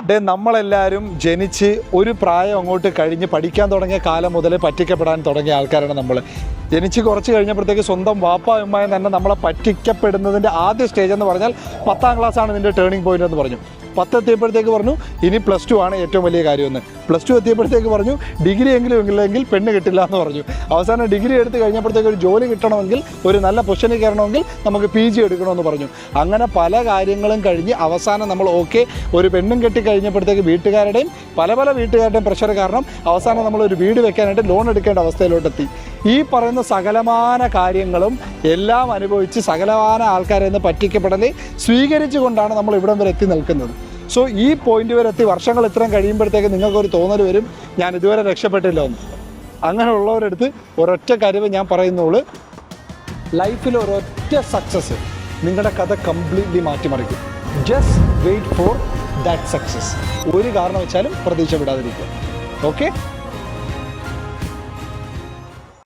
നമ്മളെല്ലാവരും ജനിച്ച് ഒരു പ്രായം അങ്ങോട്ട് കഴിഞ്ഞ് പഠിക്കാൻ തുടങ്ങിയ കാലം മുതൽ പറ്റിക്കപ്പെടാൻ തുടങ്ങിയ ആൾക്കാരാണ് നമ്മൾ. ജനിച്ച് കുറച്ച് കഴിഞ്ഞപ്പോഴത്തേക്ക് സ്വന്തം വാപ്പ ഉമ്മയും തന്നെ നമ്മളെ പറ്റിക്കപ്പെടുന്നതിൻ്റെ ആദ്യ സ്റ്റേജ് എന്ന് പറഞ്ഞാൽ 10ാം ക്ലാസ്സാണ് ഇതിൻ്റെ ടേണിംഗ് പോയിൻ്റ് എന്ന് പറഞ്ഞു. 10 എത്തിയപ്പോഴത്തേക്ക് പറഞ്ഞു ഇനി +2 ആണ് ഏറ്റവും വലിയ കാര്യമെന്ന്. +2 എത്തിയപ്പോഴത്തേക്ക് പറഞ്ഞു ഡിഗ്രി എങ്കിലും ഇല്ലെങ്കിൽ പെണ്ണ് കിട്ടില്ല എന്ന് പറഞ്ഞു. അവസാനം ഡിഗ്രി എടുത്ത് കഴിഞ്ഞപ്പോഴത്തേക്ക് ഒരു ജോലി കിട്ടണമെങ്കിൽ, ഒരു നല്ല പൊസിഷനിൽ കയറണമെങ്കിൽ നമുക്ക് PG എടുക്കണമെന്ന് പറഞ്ഞു. അങ്ങനെ പല കാര്യങ്ങളും കഴിഞ്ഞ് അവസാനം നമ്മൾ ഒരു പെണ്ണും കെട്ടിക്കഴിഞ്ഞപ്പോഴത്തേക്ക് വീട്ടുകാരുടെയും പല വീട്ടുകാരുടെയും പ്രഷർ കാരണം അവസാനം നമ്മളൊരു വീട് വെക്കാനായിട്ട് ലോൺ എടുക്കേണ്ട അവസ്ഥയിലോട്ടെത്തി. ഈ പറയുന്ന സകലമാന കാര്യങ്ങളും എല്ലാം അനുഭവിച്ച് സകലമാന ആൾക്കാരെ നിന്ന് പറ്റിക്കപ്പെടൽ സ്വീകരിച്ചു കൊണ്ടാണ് നമ്മൾ ഇവിടം വരെ എത്തി നിൽക്കുന്നത്. സോ ഈ പോയിന്റ് വരെ എത്തി വർഷങ്ങൾ ഇത്രയും കഴിയുമ്പോഴത്തേക്ക് നിങ്ങൾക്കൊരു തോന്നൽ വരും ഞാൻ ഇതുവരെ രക്ഷപ്പെട്ടില്ല എന്ന്. അങ്ങനെയുള്ളവരടുത്ത് ഒരൊറ്റ കാര്യമേ ഞാൻ പറയുന്നുള്ളൂ, ലൈഫിൽ ഒരൊറ്റ സക്സസ് നിങ്ങളുടെ കഥ കംപ്ലീറ്റ്ലി മാറ്റിമറിക്കും. Just wait for that success. ഒരു കാരണവശാലും പ്രതീക്ഷ വിടാതിരിക്കുക. ഓക്കെ.